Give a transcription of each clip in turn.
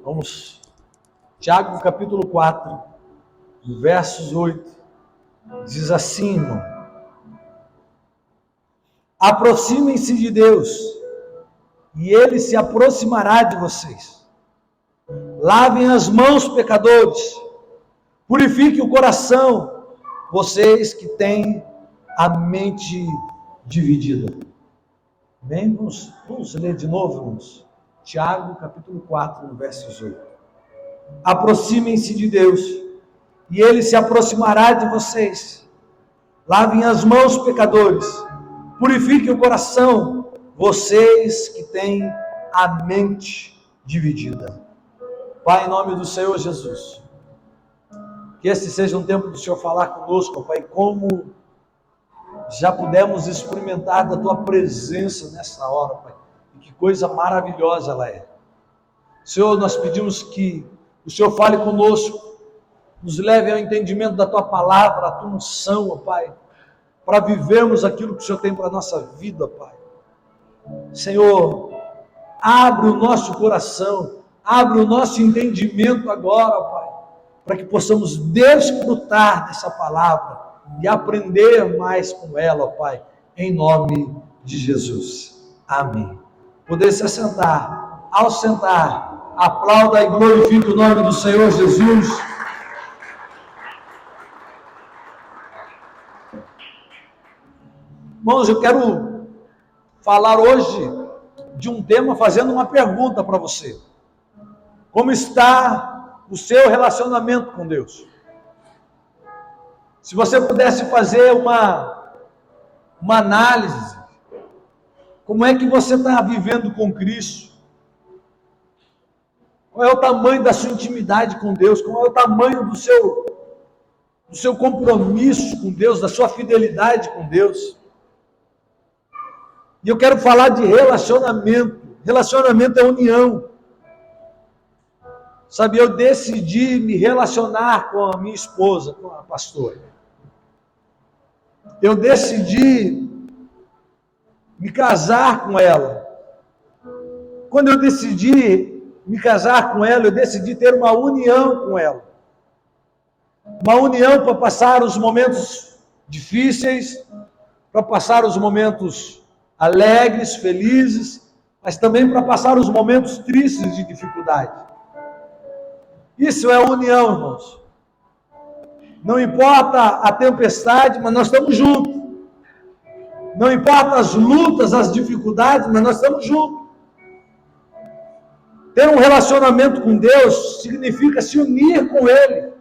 Vamos, Tiago capítulo 4, versos 8, diz assim, irmão: aproximem-se de Deus, e Ele se aproximará de vocês. Lavem as mãos, pecadores, purifiquem o coração, vocês que têm a mente dividida. Bem, vamos ler de novo, irmãos. Tiago capítulo 4, versos 8. Aproximem-se de Deus, e Ele se aproximará de vocês. Lavem as mãos, pecadores, purifiquem o coração, vocês que têm a mente dividida. Pai, em nome do Senhor Jesus, que este seja um tempo do Senhor falar conosco, Pai, como já pudemos experimentar da Tua presença nessa hora, Pai, e que coisa maravilhosa ela é. Senhor, nós pedimos que o Senhor fale conosco, nos leve ao entendimento da Tua palavra, a Tua unção, ó Pai, para vivermos aquilo que o Senhor tem para a nossa vida, Pai. Senhor, abre o nosso coração, abre o nosso entendimento agora, Pai, para que possamos desfrutar dessa palavra e aprender mais com ela, Pai, em nome de Jesus. Amém. Poder se assentar. Ao sentar, aplauda e glorifique o nome do Senhor Jesus. Irmãos, eu quero falar hoje de um tema fazendo uma pergunta para você. Como está o seu relacionamento com Deus? Se você pudesse fazer uma análise, como é que você está vivendo com Cristo? Qual é o tamanho da sua intimidade com Deus? Qual é o tamanho do seu compromisso com Deus, da sua fidelidade com Deus? E eu quero falar de relacionamento. Relacionamento é união. Sabe, eu decidi me relacionar com a minha esposa, com a pastora. Eu decidi me casar com ela. Quando eu decidi me casar com ela, eu decidi ter uma união com ela. Uma união para passar os momentos difíceis, para passar os momentos alegres, felizes, mas também para passar os momentos tristes de dificuldade. Isso é união, irmãos. Não importa a tempestade, mas nós estamos juntos. Não importa as lutas, as dificuldades, mas nós estamos juntos. Ter um relacionamento com Deus significa se unir com Ele.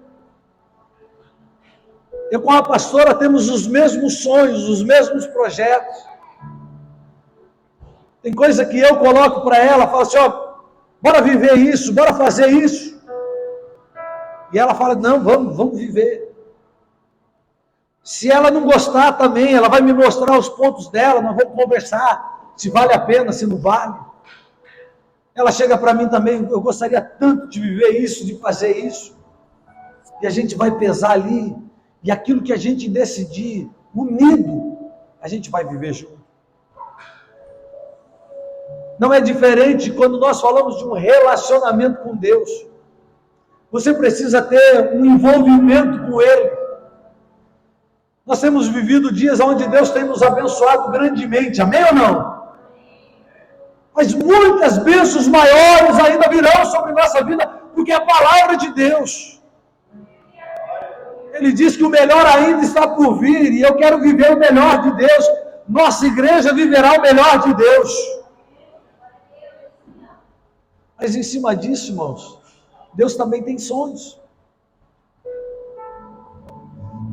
Eu com a pastora temos os mesmos sonhos, os mesmos projetos. Tem coisa que eu coloco para ela, falo assim, ó, bora viver isso, bora fazer isso. E ela fala, não, vamos viver. Se ela não gostar também, ela vai me mostrar os pontos dela, nós vamos conversar, se vale a pena, se não vale. Ela chega para mim também, eu gostaria tanto de viver isso, de fazer isso. E a gente vai pesar ali, e aquilo que a gente decidir, unido, a gente vai viver junto. Não é diferente quando nós falamos de um relacionamento com Deus. Você precisa ter um envolvimento com Ele. Nós temos vivido dias onde Deus tem nos abençoado grandemente, amém ou não? Mas muitas bênçãos maiores ainda virão sobre nossa vida, porque é a palavra de Deus. Ele diz que o melhor ainda está por vir, e eu quero viver o melhor de Deus. Nossa igreja viverá o melhor de Deus. Mas em cima disso, irmãos, Deus também tem sonhos.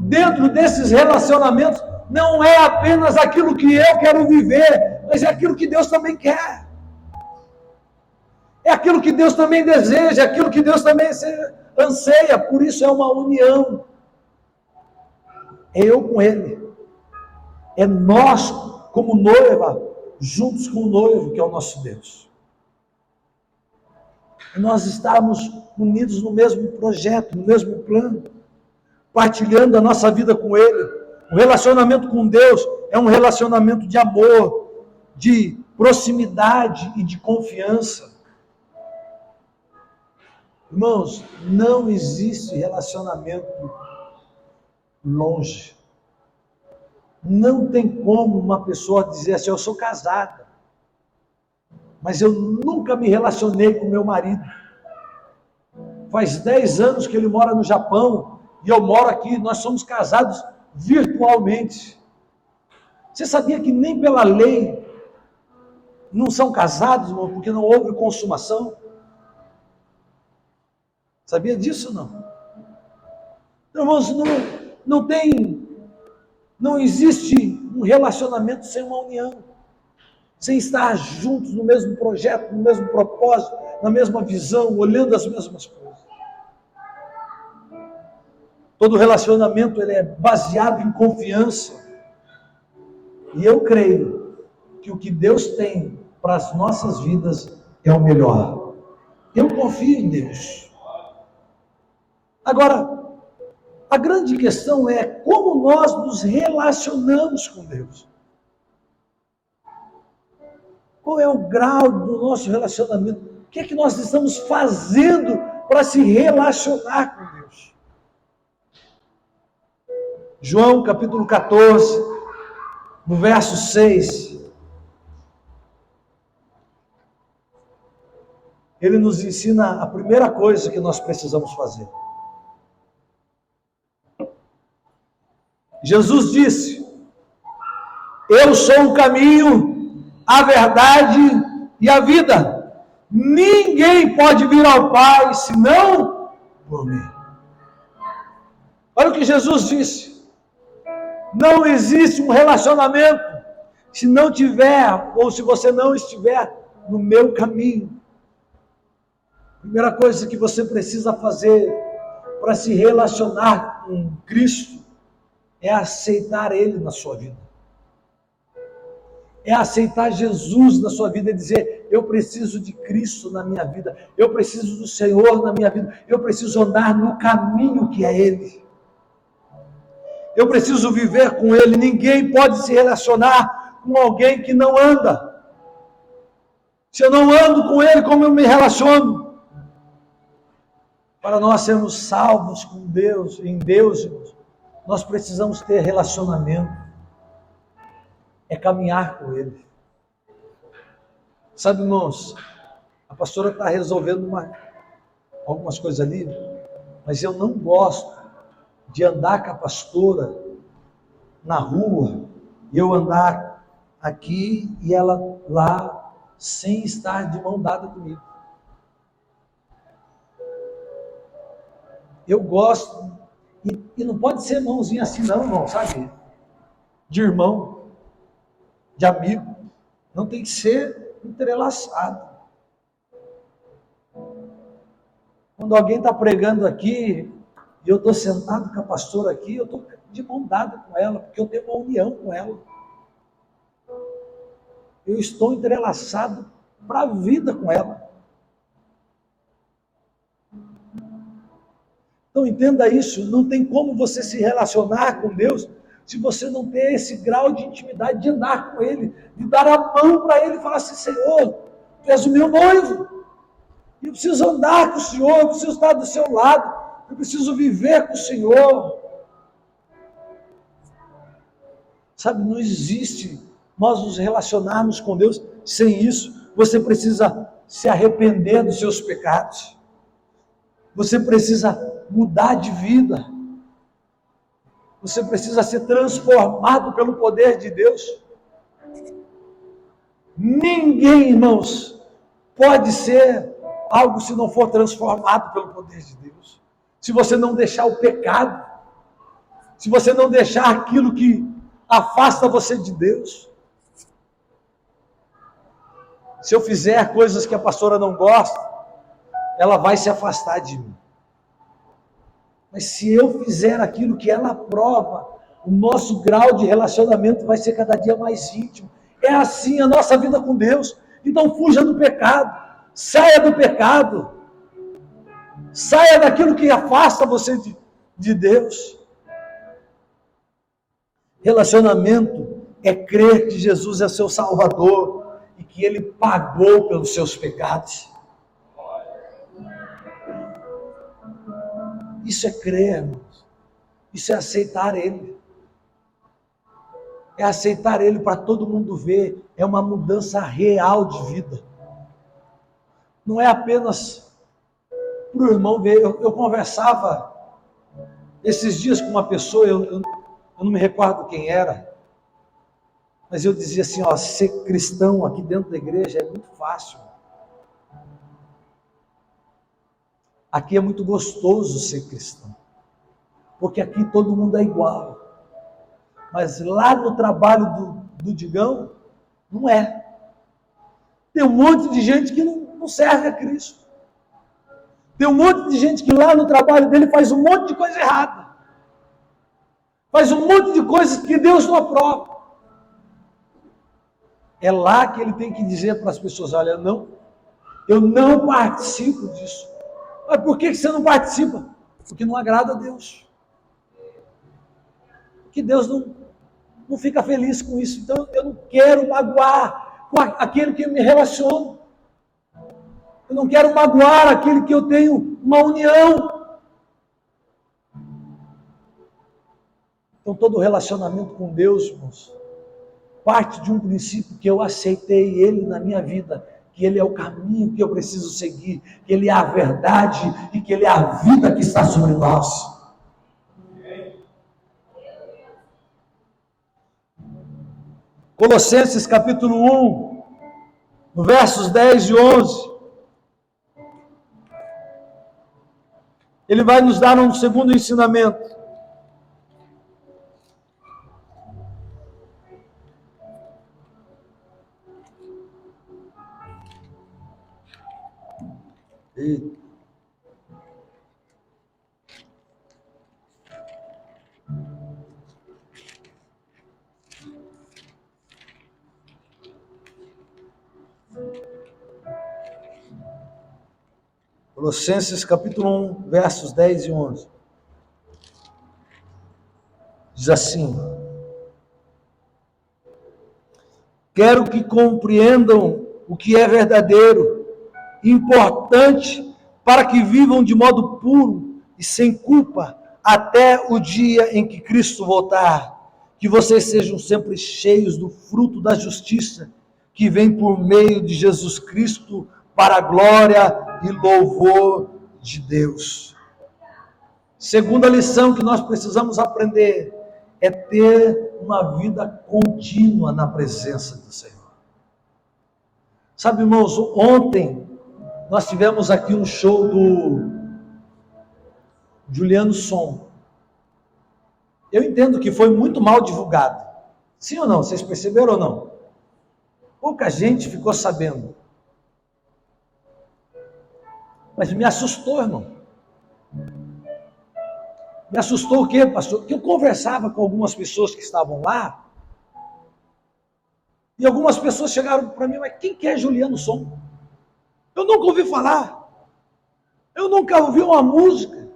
Dentro desses relacionamentos, não é apenas aquilo que eu quero viver, mas é aquilo que Deus também quer. É aquilo que Deus também deseja, é aquilo que Deus também anseia, por isso é uma união. É eu com Ele. É nós, como noiva, juntos com o noivo, que é o nosso Deus. E nós estamos unidos no mesmo projeto, no mesmo plano, partilhando a nossa vida com Ele. O relacionamento com Deus é um relacionamento de amor, de proximidade e de confiança. Irmãos, não existe relacionamento longe. Não tem como uma pessoa dizer assim, eu sou casada, mas eu nunca me relacionei com meu marido. Faz 10 anos que ele mora no Japão e eu moro aqui, nós somos casados virtualmente. Você sabia que nem pela lei não são casados, irmão, porque não houve consumação? Sabia disso não? Irmãos, não existe um relacionamento sem uma união, sem estar juntos no mesmo projeto, no mesmo propósito, na mesma visão, olhando as mesmas coisas. Todo relacionamento ele é baseado em confiança. E eu creio que o que Deus tem para as nossas vidas é o melhor. Eu confio em Deus. Agora, a grande questão é como nós nos relacionamos com Deus. Qual é o grau do nosso relacionamento? O que é que nós estamos fazendo para se relacionar com Deus? João capítulo 14, no verso 6, ele nos ensina a primeira coisa que nós precisamos fazer. Jesus disse: eu sou o caminho, a verdade e a vida. Ninguém pode vir ao Pai senão por mim. Olha o que Jesus disse. Não existe um relacionamento se não tiver, ou se você não estiver no meu caminho. Primeira coisa que você precisa fazer para se relacionar com Cristo é aceitar Ele na sua vida. É aceitar Jesus na sua vida e dizer, eu preciso de Cristo na minha vida, eu preciso do Senhor na minha vida, eu preciso andar no caminho que é Ele. Eu preciso viver com Ele. Ninguém pode se relacionar com alguém que não anda. Se eu não ando com Ele, como eu me relaciono? Para nós sermos salvos com Deus, em Deus, nós precisamos ter relacionamento. É caminhar com Ele. Sabe, irmãos, a pastora está resolvendo algumas coisas ali, mas eu não gosto de andar com a pastora na rua, e eu andar aqui e ela lá, sem estar de mão dada comigo. Eu gosto, e não pode ser mãozinha assim não, irmão, sabe? De irmão, de amigo. Não tem que ser entrelaçado. Quando alguém está pregando aqui, e eu estou sentado com a pastora aqui, eu estou de mão dada com ela, porque eu tenho uma união com ela. Eu estou entrelaçado para a vida com ela. Então entenda isso, não tem como você se relacionar com Deus se você não ter esse grau de intimidade, de andar com Ele, de dar a mão para Ele e falar assim, Senhor, Tu és o meu noivo, eu preciso andar com o Senhor, eu preciso estar do seu lado, eu preciso viver com o Senhor. Sabe, não existe nós nos relacionarmos com Deus sem isso. Você precisa se arrepender dos seus pecados. Você precisa mudar de vida. Você precisa ser transformado pelo poder de Deus. Ninguém, irmãos, pode ser algo se não for transformado pelo poder de Deus. Se você não deixar o pecado, se você não deixar aquilo que afasta você de Deus. Se eu fizer coisas que a pastora não gosta, ela vai se afastar de mim. Mas se eu fizer aquilo que ela aprova, o nosso grau de relacionamento vai ser cada dia mais íntimo. É assim a nossa vida com Deus. Então fuja do pecado, saia do pecado, saia daquilo que afasta você de Deus. Relacionamento é crer que Jesus é seu Salvador e que Ele pagou pelos seus pecados. Isso é crer, irmãos. Isso é aceitar Ele. É aceitar Ele para todo mundo ver. É uma mudança real de vida. Não é apenas para o irmão ver. Eu conversava esses dias com uma pessoa, eu não me recordo quem era, mas eu dizia assim, ó, ser cristão aqui dentro da igreja é muito fácil. Aqui é muito gostoso ser cristão, porque aqui todo mundo é igual. Mas lá no trabalho do Digão, não é. Tem um monte de gente que não serve a Cristo. Tem um monte de gente que lá no trabalho dele faz um monte de coisa errada. Faz um monte de coisas que Deus não aprova. É lá que ele tem que dizer para as pessoas, olha, eu não participo disso. Mas por que você não participa? Porque não agrada a Deus. Porque Deus não fica feliz com isso. Então eu não quero magoar com aquele que eu me relaciono. Eu não quero magoar aquele que eu tenho uma união. Então todo relacionamento com Deus, irmãos, parte de um princípio que eu aceitei Ele na minha vida, que Ele é o caminho que eu preciso seguir, que Ele é a verdade e que Ele é a vida que está sobre nós. Colossenses capítulo 1, no versos 10 e 11. Ele vai nos dar um segundo ensinamento. Colossenses capítulo 1, versos 10 e 11. Diz assim: quero que compreendam o que é verdadeiro, importante, para que vivam de modo puro e sem culpa, até o dia em que Cristo voltar. Que vocês sejam sempre cheios do fruto da justiça, que vem por meio de Jesus Cristo, para a glória e louvor de Deus. Segunda lição que nós precisamos aprender é ter uma vida contínua na presença do Senhor. Sabe, irmãos, ontem nós tivemos aqui um show do Juliano Som. Eu entendo que foi muito mal divulgado. Sim ou não? Vocês perceberam ou não? Pouca gente ficou sabendo. Mas me assustou, irmão. Me assustou o quê, pastor? Porque eu conversava com algumas pessoas que estavam lá, e algumas pessoas chegaram para mim, mas quem que é Juliano Som? Eu nunca ouvi falar. Eu nunca ouvi uma música.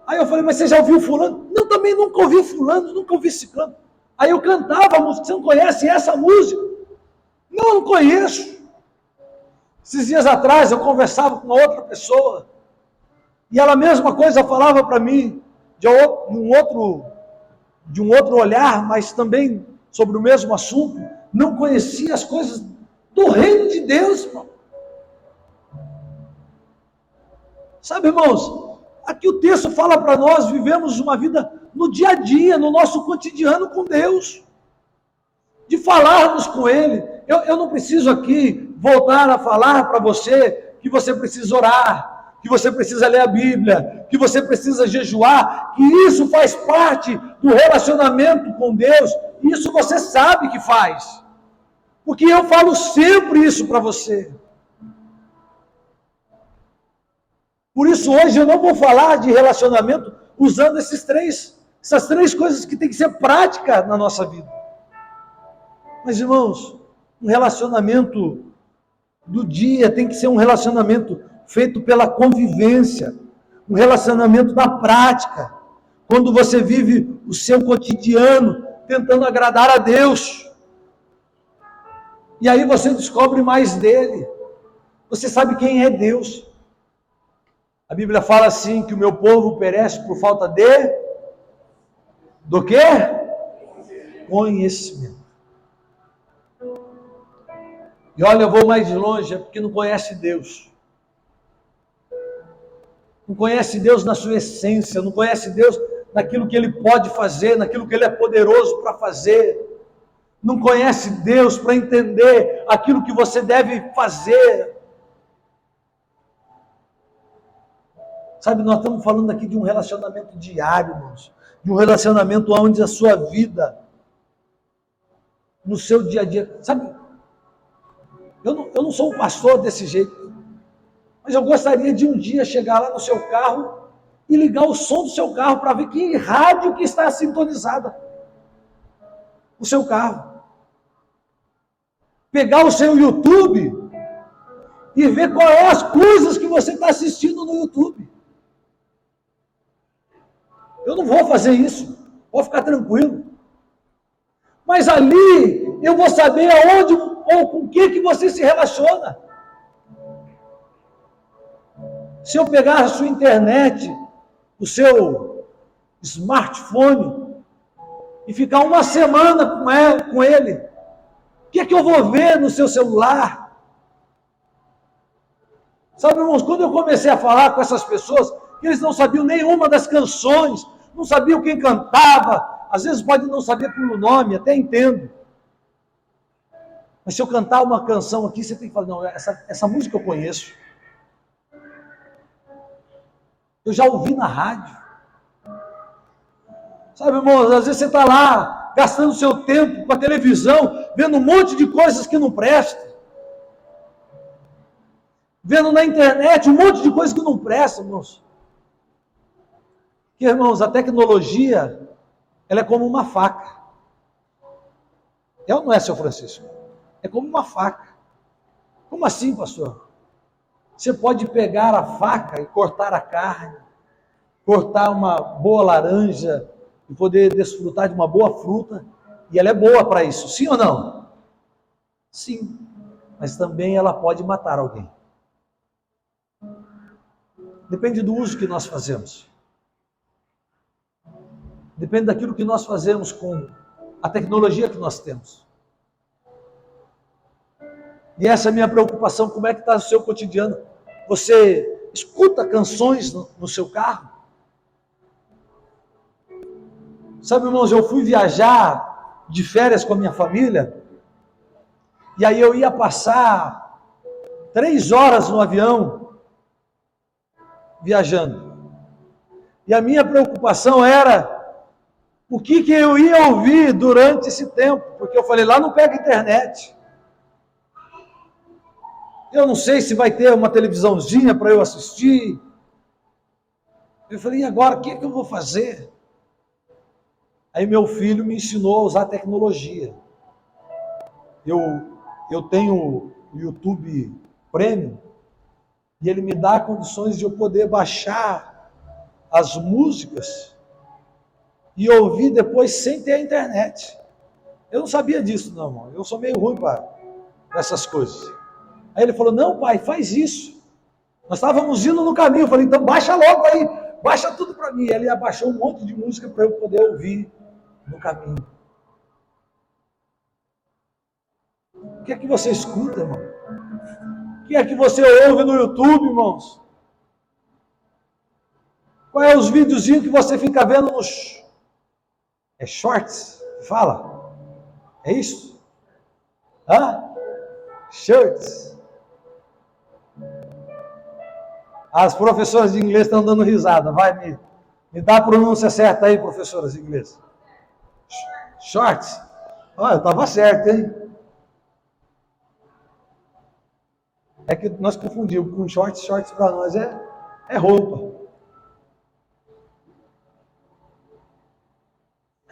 Aí eu falei, mas você já ouviu fulano? Não, também nunca ouvi fulano, nunca ouvi ciclano. Aí eu cantava a música, você não conhece essa música? Não, não conheço. Esses dias atrás eu conversava com uma outra pessoa, e ela a mesma coisa falava para mim, de um outro olhar, mas também sobre o mesmo assunto, não conhecia as coisas do reino de Deus, irmão. Sabe, irmãos, aqui o texto fala para nós, vivemos uma vida no dia a dia, no nosso cotidiano com Deus, de falarmos com Ele. Eu não preciso aqui voltar a falar para você que você precisa orar, que você precisa ler a Bíblia, que você precisa jejuar, que isso faz parte do relacionamento com Deus. Isso você sabe que faz, porque eu falo sempre isso para você. Por isso hoje eu não vou falar de relacionamento usando essas três coisas que tem que ser prática na nossa vida. Mas, irmãos, um relacionamento do dia tem que ser um relacionamento feito pela convivência, um relacionamento da prática, quando você vive o seu cotidiano tentando agradar a Deus. E aí você descobre mais dele. Você sabe quem é Deus. A Bíblia fala assim, que o meu povo perece por falta do quê? Conhecimento. E olha, eu vou mais longe, é porque não conhece Deus. Não conhece Deus na sua essência, não conhece Deus naquilo que Ele pode fazer, naquilo que Ele é poderoso para fazer. Não conhece Deus para entender aquilo que você deve fazer. Sabe, nós estamos falando aqui de um relacionamento diário, irmãos. De um relacionamento onde a sua vida, no seu dia a dia, sabe, eu não sou um pastor desse jeito, mas eu gostaria de um dia chegar lá no seu carro e ligar o som do seu carro para ver que rádio que está sintonizada o seu carro. Pegar o seu YouTube e ver qual é as coisas que você está assistindo no YouTube. Eu não vou fazer isso, vou ficar tranquilo. Mas ali eu vou saber aonde ou com o que você se relaciona. Se eu pegar a sua internet, o seu smartphone, e ficar uma semana com ele, o que é que eu vou ver no seu celular? Sabe, irmãos, quando eu comecei a falar com essas pessoas, eles não sabiam nenhuma das canções, não sabiam quem cantava, às vezes pode não saber pelo nome, até entendo. Mas se eu cantar uma canção aqui, você tem que falar, não, essa música eu conheço. Eu já ouvi na rádio. Sabe, irmãos, às vezes você está lá, gastando seu tempo com a televisão, vendo um monte de coisas que não prestam. Vendo na internet um monte de coisas que não prestam, irmãos. Porque, irmãos, a tecnologia, ela é como uma faca. É ou não é, seu Francisco? É como uma faca. Como assim, pastor? Você pode pegar a faca e cortar a carne, cortar uma boa laranja e poder desfrutar de uma boa fruta, e ela é boa para isso, sim ou não? Sim, mas também ela pode matar alguém. Depende do uso que nós fazemos. Depende daquilo que nós fazemos com a tecnologia que nós temos. E essa é a minha preocupação, como é que está o seu cotidiano? Você escuta canções no seu carro? Sabe, irmãos, eu fui viajar de férias com a minha família, e aí eu ia passar 3 horas no avião, viajando. E a minha preocupação era o que eu ia ouvir durante esse tempo, porque eu falei, lá não pega internet. Eu não sei se vai ter uma televisãozinha para eu assistir. Eu falei, e agora, o que eu vou fazer? Aí meu filho me ensinou a usar tecnologia. Eu tenho o YouTube Premium, e ele me dá condições de eu poder baixar as músicas e ouvir depois sem ter a internet. Eu não sabia disso, não, irmão. Eu sou meio ruim para essas coisas. Aí ele falou, não, pai, faz isso. Nós estávamos indo no caminho. Eu falei, então baixa logo aí, baixa tudo para mim. Ele abaixou um monte de música para eu poder ouvir no caminho. O que é que você escuta, irmão? O que é que você ouve no YouTube, irmãos? Qual é os videozinhos que você fica vendo nos... É shorts? Fala. É isso? Hã? Shorts. As professoras de inglês estão dando risada. Vai, me dá a pronúncia certa aí, professoras de inglês. Shorts. Olha, eu estava certo, hein? É que nós confundimos com shorts para nós é roupa.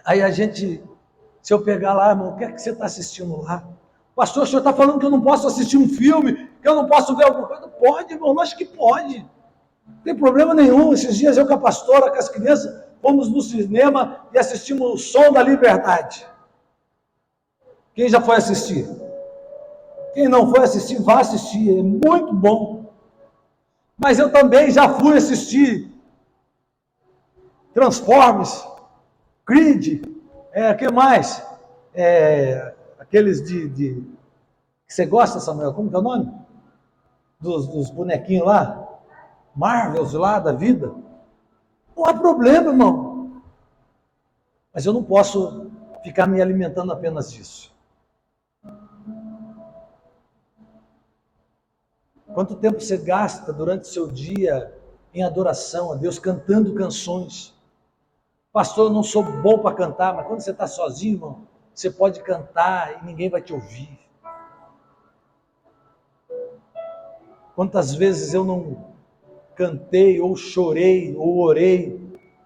Aí a gente, se eu pegar lá, irmão, o que é que você está assistindo lá? Pastor, o senhor está falando que eu não posso assistir um filme, que eu não posso ver alguma coisa? Pode, irmão, lógico que pode. Não tem problema nenhum. Esses dias eu com a pastora, com as crianças, fomos no cinema e assistimos o Som da Liberdade. Quem já foi assistir? Quem não foi assistir, vá assistir, é muito bom. Mas eu também já fui assistir Transformers, Creed, que mais? Aqueles que você gosta, Samuel, como que é o nome? Dos bonequinhos lá, Marvels lá da vida. Não há problema, irmão. Mas eu não posso ficar me alimentando apenas disso. Quanto tempo você gasta durante o seu dia em adoração a Deus, cantando canções? Pastor, eu não sou bom para cantar, mas quando você está sozinho, irmão, você pode cantar e ninguém vai te ouvir. Quantas vezes eu não cantei, ou chorei, ou orei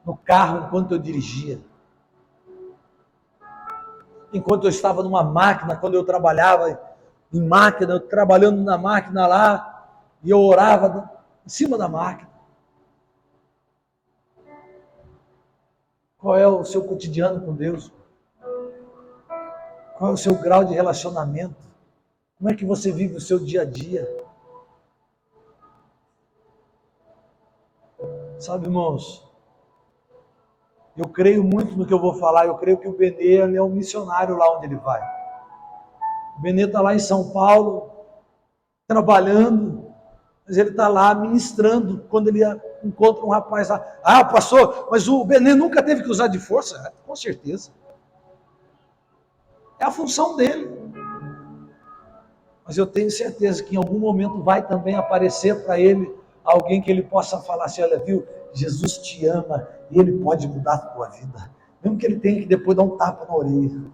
no carro enquanto eu dirigia? Enquanto eu estava numa máquina, quando eu trabalhava em máquina, eu trabalhando na máquina lá, e eu orava em cima da máquina. Qual é o seu cotidiano com Deus? Qual é o seu grau de relacionamento? Como é que você vive o seu dia a dia? Sabe, irmãos, eu creio muito no que eu vou falar, eu creio que o Benê é um missionário lá onde ele vai. O Benê está lá em São Paulo, trabalhando, mas ele está lá ministrando, quando ele encontra um rapaz lá. Ah, pastor, mas o Benê nunca teve que usar de força? Com certeza. É a função dele. Mas eu tenho certeza que em algum momento vai também aparecer para ele alguém que ele possa falar assim, olha, viu, Jesus te ama e ele pode mudar a tua vida. Mesmo que ele tenha que depois dar um tapa na orelha.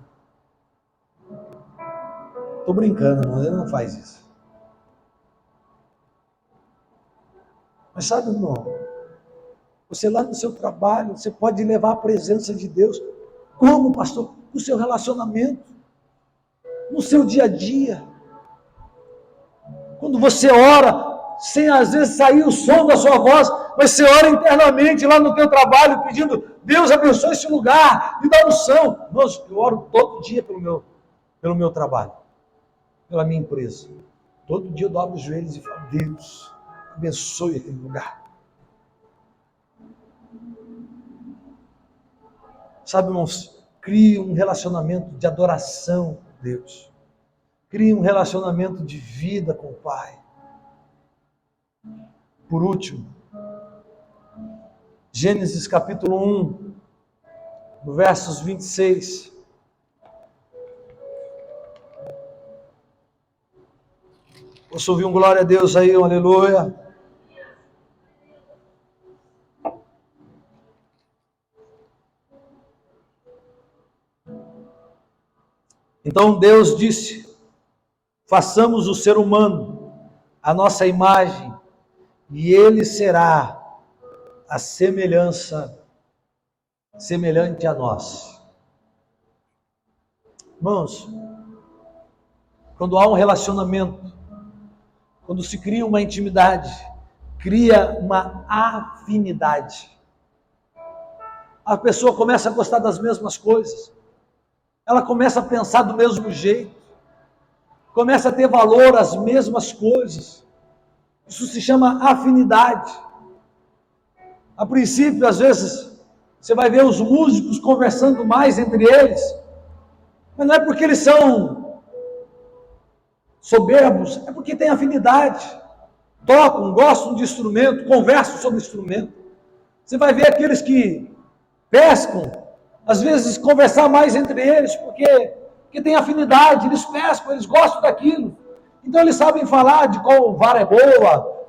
Estou brincando, irmão, ele não faz isso. Mas sabe, irmão, você lá no seu trabalho, você pode levar a presença de Deus. Como, pastor? No seu relacionamento, no seu dia a dia. Quando você ora, sem às vezes sair o som da sua voz, mas você ora internamente lá no teu trabalho, pedindo, Deus abençoe esse lugar, me dá unção. Nossa, eu oro todo dia pelo meu trabalho, pela minha empresa. Todo dia eu dobro os joelhos e falo, Deus, abençoe aquele lugar. Sabe, irmãos, crie um relacionamento de adoração com Deus. Crie um relacionamento de vida com o Pai. Por último, Gênesis capítulo 1, no versos 26. Posso ouvir um glória a Deus aí, um aleluia. Então Deus disse, façamos o ser humano a nossa imagem, e ele será a semelhante a nós. Irmãos, quando há um relacionamento, quando se cria uma intimidade, cria uma afinidade. A pessoa começa a gostar das mesmas coisas, ela começa a pensar do mesmo jeito, começa a ter valor às mesmas coisas. Isso se chama afinidade. A princípio, às vezes, você vai ver os músicos conversando mais entre eles, mas não é porque eles são soberbos, é porque têm afinidade. Tocam, gostam de instrumento, conversam sobre instrumento. Você vai ver aqueles que pescam, às vezes conversar mais entre eles, porque têm afinidade, eles pescam, eles gostam daquilo. Então eles sabem falar de qual vara é boa,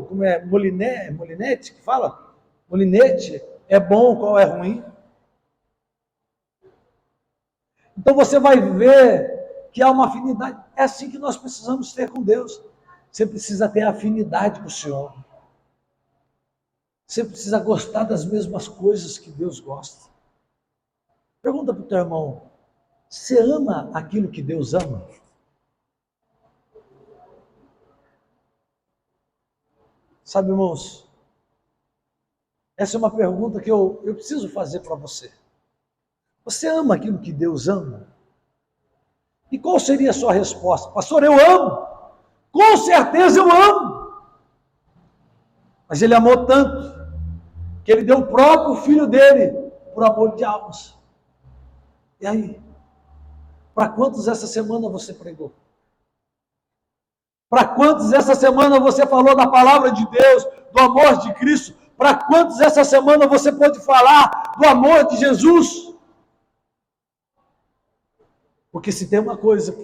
como é, molinete que fala? Molinete é bom, qual é ruim. Então você vai ver que há uma afinidade. É assim que nós precisamos ter com Deus. Você precisa ter afinidade com o Senhor. Você precisa gostar das mesmas coisas que Deus gosta. Pergunta para o teu irmão, você ama aquilo que Deus ama? Sabe, irmãos, essa é uma pergunta que eu preciso fazer para você. Você ama aquilo que Deus ama? E qual seria a sua resposta? Pastor, eu amo. Com certeza eu amo. Mas ele amou tanto que ele deu o próprio filho dele por amor de almas. E aí? Para quantos essa semana você pregou? Para quantos essa semana você falou da palavra de Deus, do amor de Cristo? Para quantos essa semana você pôde falar do amor de Jesus? Porque se tem uma coisa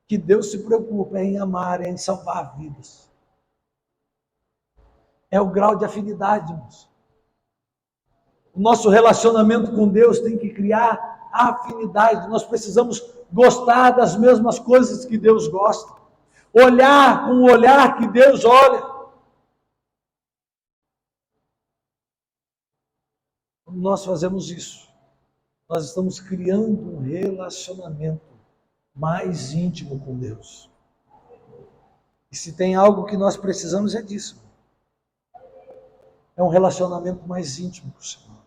que Deus se preocupa é em amar, é em salvar vidas. É o grau de afinidade, irmãos. O nosso relacionamento com Deus tem que criar afinidade. Nós precisamos gostar das mesmas coisas que Deus gosta. Olhar com o olhar que Deus olha. Quando nós fazemos isso, nós estamos criando um relacionamento mais íntimo com Deus. E se tem algo que nós precisamos é disso. É um relacionamento mais íntimo com o Senhor.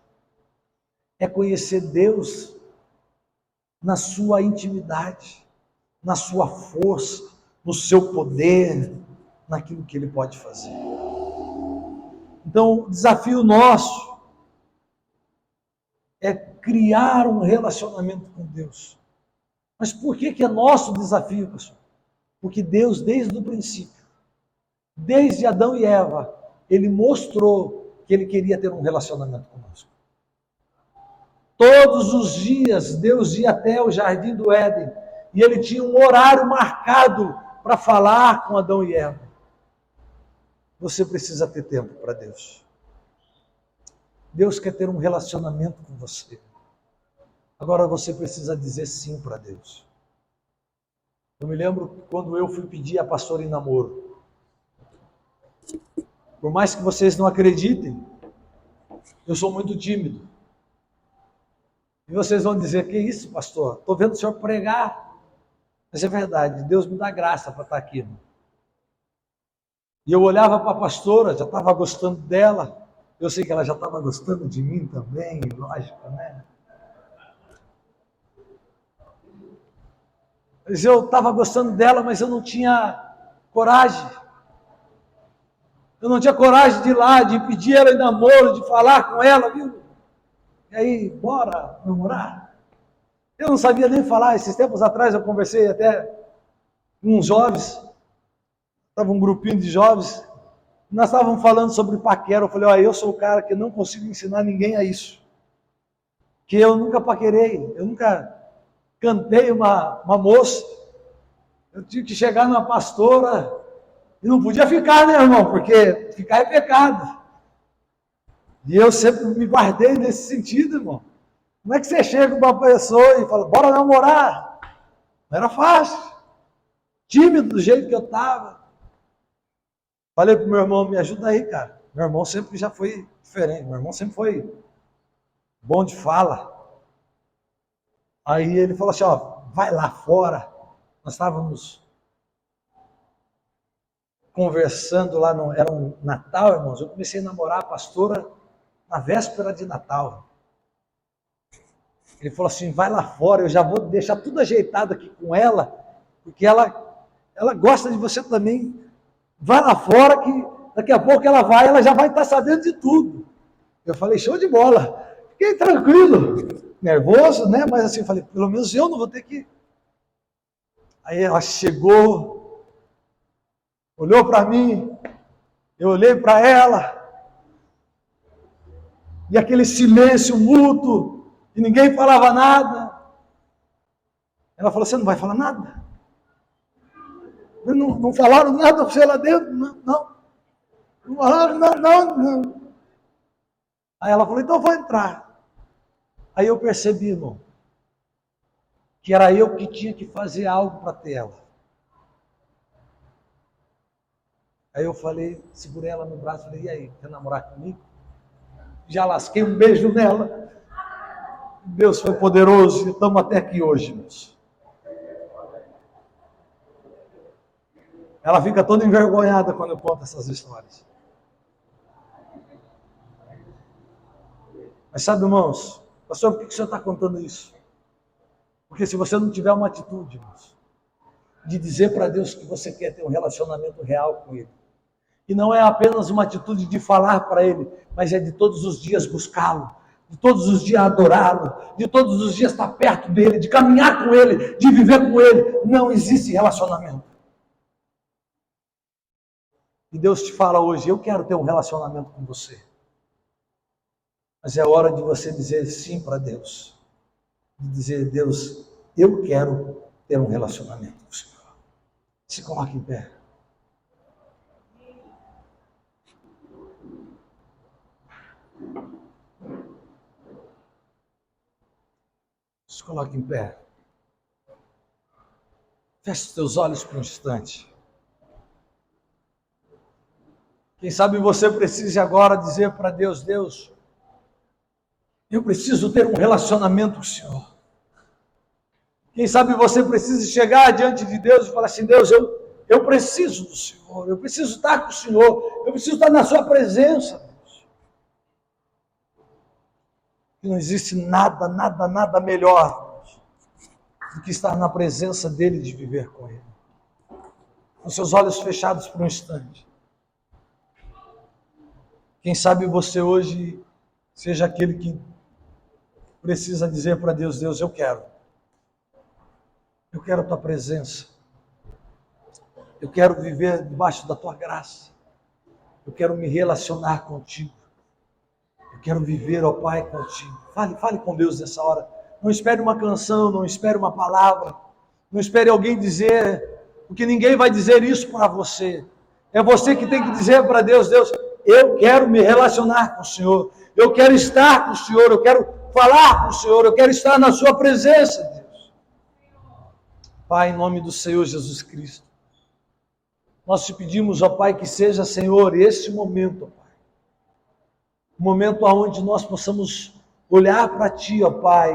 É conhecer Deus na sua intimidade, na sua força, no seu poder, naquilo que Ele pode fazer. Então, o desafio nosso é criar um relacionamento com Deus. Mas por que é nosso desafio, pessoal? Porque Deus, desde o princípio, desde Adão e Eva, Ele mostrou que Ele queria ter um relacionamento conosco. Todos os dias, Deus ia até o jardim do Éden, e Ele tinha um horário marcado para falar com Adão e Eva. Você precisa ter tempo para Deus. Deus quer ter um relacionamento com você. Agora você precisa dizer sim para Deus. Eu me lembro quando eu fui pedir a pastora em namoro. Por mais que vocês não acreditem, eu sou muito tímido. E vocês vão dizer, que isso, pastor? Estou vendo o senhor pregar. Mas é verdade, Deus me dá graça para estar aqui, irmão. E eu olhava para a pastora, já estava gostando dela. Eu sei que ela já estava gostando de mim também, lógico, né? Mas eu estava gostando dela, mas eu não tinha coragem. Eu não tinha coragem de ir lá, de pedir ela em namoro, de falar com ela, viu? E aí, bora namorar? Eu não sabia nem falar. Esses tempos atrás eu conversei até com uns jovens. Estava um grupinho de jovens. Nós estávamos falando sobre paquera. Eu falei, olha, eu sou o cara que não consigo ensinar ninguém a isso. Que eu nunca paquerei, eu nunca cantei uma moça. Eu tive que chegar numa pastora e não podia ficar, né, irmão? Porque ficar é pecado. E eu sempre me guardei nesse sentido, irmão. Como é que você chega para uma pessoa e fala, bora namorar? Não era fácil. Tímido do jeito que eu estava. Falei para o meu irmão, me ajuda aí, cara. Meu irmão sempre já foi diferente. Meu irmão sempre foi bom de fala. Aí ele falou assim, ó, vai lá fora. Nós estávamos conversando lá, era um Natal, irmãos. Eu comecei a namorar a pastora na véspera de Natal. Ele falou assim, vai lá fora, eu já vou deixar tudo ajeitado aqui com ela, porque ela gosta de você também. Vai lá fora que daqui a pouco ela já vai estar sabendo de tudo. Eu falei, show de bola. Fiquei tranquilo, nervoso, né? Mas assim, falei, pelo menos eu não vou ter que... Aí ela chegou, olhou para mim, eu olhei para ela, e aquele silêncio mútuo, e ninguém falava nada. Ela falou, você não vai falar nada? Não falaram nada para você lá dentro? Não falaram nada, não. Aí ela falou, então eu vou entrar. Aí eu percebi, irmão, que era eu que tinha que fazer algo para ter ela. Aí eu falei, segurei ela no braço, falei, e aí, quer namorar comigo? Já lasquei um beijo nela. Deus foi poderoso e estamos até aqui hoje, meus. Ela fica toda envergonhada quando eu conto essas histórias. Mas sabe, irmãos, pastor, por que o senhor está contando isso? Porque se você não tiver uma atitude, irmãos, de dizer para Deus que você quer ter um relacionamento real com Ele, E não é apenas uma atitude de falar para Ele, mas é de todos os dias buscá-lo, de todos os dias adorá-lo, de todos os dias estar perto dEle, de caminhar com Ele, de viver com Ele. Não existe relacionamento. E Deus te fala hoje, eu quero ter um relacionamento com você. Mas é hora de você dizer sim para Deus. De dizer, Deus, eu quero ter um relacionamento com o Senhor. Se coloque em pé. Se coloque em pé. Feche os teus olhos por um instante. Quem sabe você precise agora dizer para Deus, Deus, eu preciso ter um relacionamento com o Senhor. Quem sabe você precisa chegar diante de Deus e falar assim, Deus, eu preciso do Senhor, eu preciso estar com o Senhor, eu preciso estar na sua presença, Deus. E não existe nada melhor do que estar na presença dEle e de viver com Ele. Com seus olhos fechados por um instante. Quem sabe você hoje seja aquele que precisa dizer para Deus, Deus, eu quero a tua presença, eu quero viver debaixo da tua graça, eu quero me relacionar contigo, eu quero viver, ó Pai, contigo. Fale com Deus nessa hora, não espere uma canção, não espere uma palavra, não espere alguém dizer, porque ninguém vai dizer isso para você, é você que tem que dizer para Deus, Deus, eu quero me relacionar com o Senhor, eu quero estar com o Senhor, eu quero falar com o Senhor, eu quero estar na sua presença, Deus. Pai, em nome do Senhor Jesus Cristo, nós te pedimos, ó Pai, que seja, Senhor, esse momento, ó Pai, um momento onde nós possamos olhar para Ti, ó Pai,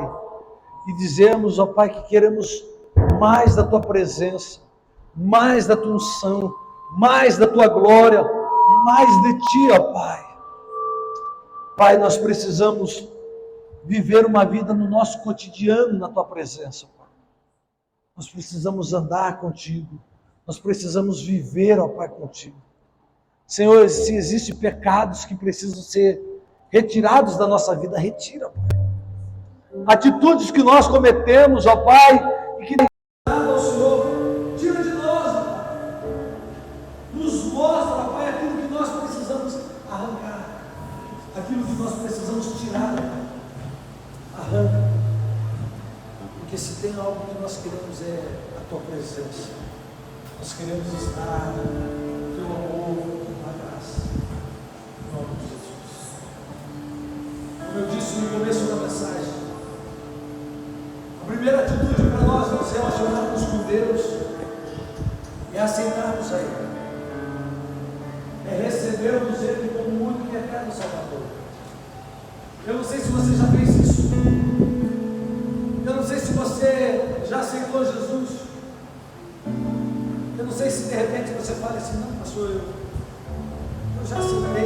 e dizermos, ó Pai, que queremos mais da Tua presença, mais da Tua unção, mais da Tua glória, mais de Ti, ó Pai. Pai, nós precisamos viver uma vida no nosso cotidiano na Tua presença, Pai. Nós precisamos andar contigo, nós precisamos viver, ó Pai, contigo. Senhor, se existem pecados que precisam ser retirados da nossa vida, retira, Pai. Atitudes que nós cometemos, ó Pai, e que nem nada ao Senhor, tira de nós, ó Pai. Nos mostra, ó Pai, aquilo que nós precisamos arrancar, aquilo que nós precisamos tirar, ó Pai. Arranca. Porque se tem algo que nós queremos é a Tua presença. Nós queremos estar no Teu amor, na Tua graça. Em nome de Jesus. Como eu disse no começo da mensagem, a primeira atitude para nós nos relacionarmos com Deus é aceitarmos a Ele. É recebermos Ele como o único e eterno Salvador. Eu não sei se você já fez isso. Eu não sei se você já aceitou Jesus. Eu não sei se de repente você fala assim, não, pastor, eu já aceitei.